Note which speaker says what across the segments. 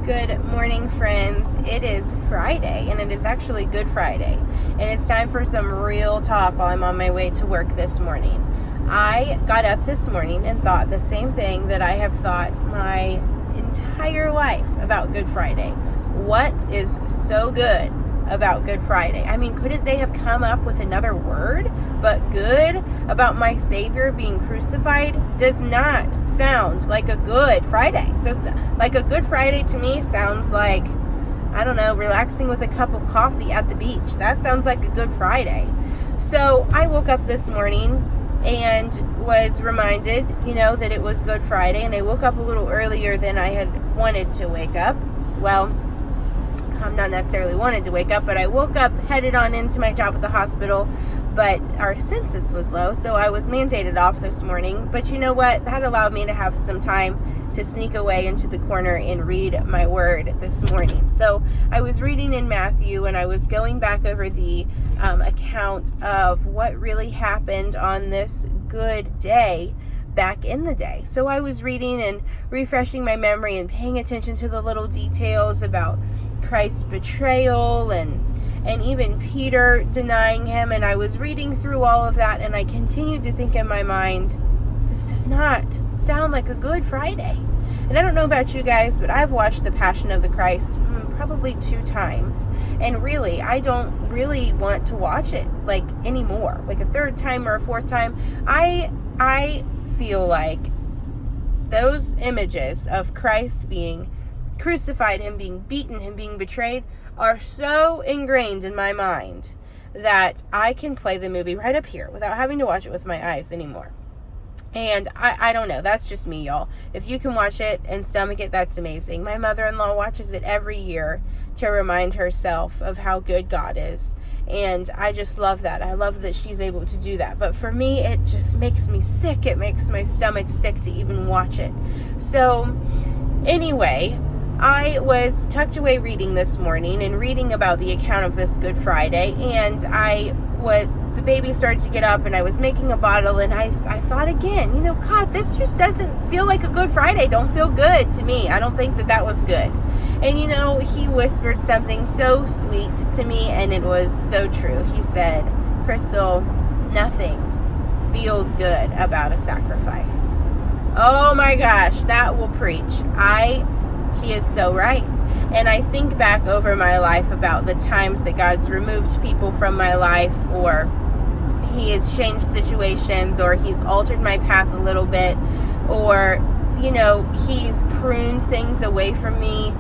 Speaker 1: Good morning, friends. It is Friday, and it is actually Good Friday, and it's time for some real talk while I'm on my way to work this morning. I got up this morning and thought the same thing that I have thought my entire life about Good Friday. What is so good about Good Friday? I mean, couldn't they have come up with another word? But good about my Savior being crucified does not sound like a Good Friday. Like a Good Friday to me sounds like, I don't know, relaxing with a cup of coffee at the beach. That sounds like a Good Friday. So I woke up this morning and was reminded, that it was Good Friday, and I woke up a little earlier than I had wanted to wake up. Well, I'm not necessarily wanted to wake up, but I woke up, headed on into my job at the hospital, but our census was low, so I was mandated off this morning. But you know what? That allowed me to have some time to sneak away into the corner and read my word this morning. So I was reading in Matthew, and I was going back over the account of what really happened on this good day back in the day. So I was reading and refreshing my memory and paying attention to the little details about Christ's betrayal and even Peter denying him. And I was reading through all of that, and I continued to think in my mind, this does not sound like a Good Friday. And I don't know about you guys, but I've watched The Passion of the Christ probably 2 times. And really, I don't really want to watch it anymore. Like a 3rd time or a 4th time. I feel like those images of Christ being crucified, him being beaten, him being betrayed, are so ingrained in my mind that I can play the movie right up here without having to watch it with my eyes anymore. And I don't know, that's just me, y'all. If you can watch it and stomach it, that's amazing. My mother-in-law watches it every year to remind herself of how good God is. And I just love that. I love that she's able to do that. But for me, it just makes me sick. It makes my stomach sick to even watch it. So anyway, I was tucked away reading this morning and reading about the account of this Good Friday, and the baby started to get up, and I was making a bottle, and I thought again, God, this just doesn't feel like a Good Friday. Don't feel good to me. I don't think that was good. And he whispered something so sweet to me, and it was so true. He said, Crystal, nothing feels good about a sacrifice. Oh my gosh, that will preach. He is so right. And I think back over my life about the times that God's removed people from my life, or he has changed situations, or he's altered my path a little bit, or, he's pruned things away from me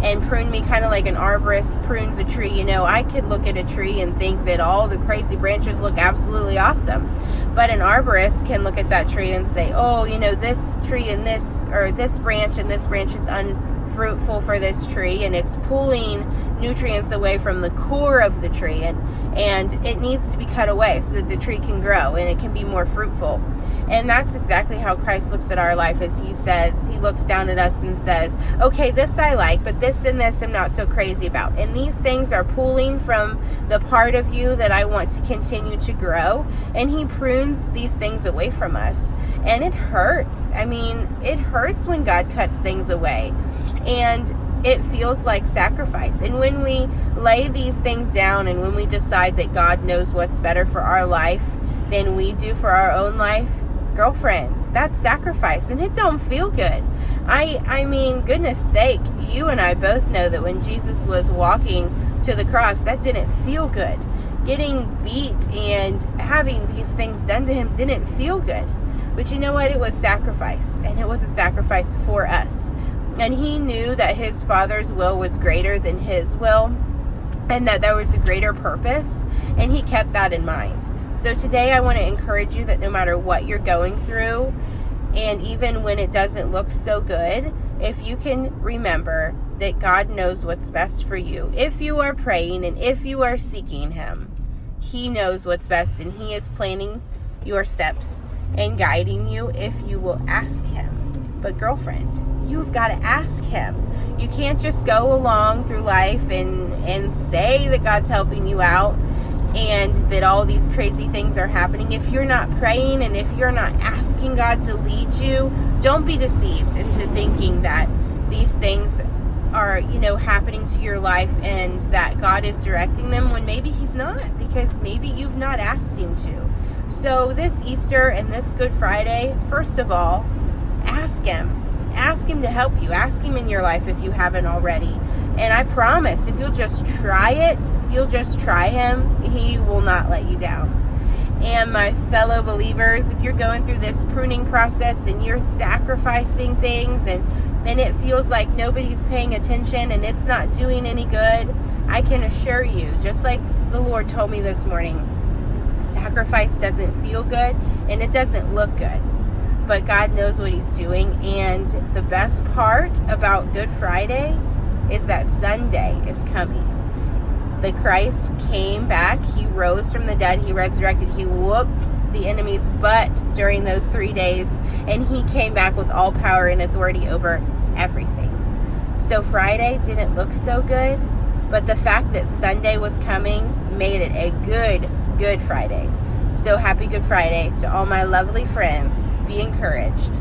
Speaker 1: and pruned me kind of like an arborist prunes a tree. I could look at a tree and think that all the crazy branches look absolutely awesome. But an arborist can look at that tree and say, oh, this tree and this branch is unfruitful for this tree, and it's pulling nutrients away from the core of the tree, and it needs to be cut away so that the tree can grow and it can be more fruitful. And that's exactly how Christ looks at our life. As he looks down at us and says, okay, this I like, but this and this I'm not so crazy about. And these things are pulling from the part of you that I want to continue to grow. And he prunes these things away from us. And it hurts. I mean, it hurts when God cuts things away. And it feels like sacrifice. And when we lay these things down, and when we decide that God knows what's better for our life than we do for our own life, girlfriend, that's sacrifice, and it don't feel good. I mean, goodness sake, you and I both know that when Jesus was walking to the cross, that didn't feel good. Getting beat and having these things done to him didn't feel good. But you know what? It was sacrifice, and it was a sacrifice for us. And he knew that his Father's will was greater than his will, and that there was a greater purpose, and he kept that in mind. So today I want to encourage you that no matter what you're going through, and even when it doesn't look so good, if you can remember that God knows what's best for you. If you are praying and if you are seeking him, he knows what's best, and he is planning your steps and guiding you if you will ask him. But girlfriend, you've got to ask him. You can't just go along through life and say that God's helping you out and that all these crazy things are happening. If you're not praying and if you're not asking God to lead you, don't be deceived into thinking that these things are, happening to your life and that God is directing them when maybe he's not, because maybe you've not asked him to. So this Easter and this Good Friday, first of all, ask him. Ask him to help you. Ask him in your life if you haven't already. And I promise, if you'll just try it, you'll just try him, he will not let you down. And my fellow believers, if you're going through this pruning process and you're sacrificing things and it feels like nobody's paying attention and it's not doing any good, I can assure you, just like the Lord told me this morning, sacrifice doesn't feel good and it doesn't look good. But God knows what he's doing. And the best part about Good Friday is that Sunday is coming. The Christ came back. He rose from the dead. He resurrected. He whooped the enemy's butt during those 3 days. And he came back with all power and authority over everything. So Friday didn't look so good. But the fact that Sunday was coming made it a good Friday. So happy Good Friday to all my lovely friends. Be encouraged.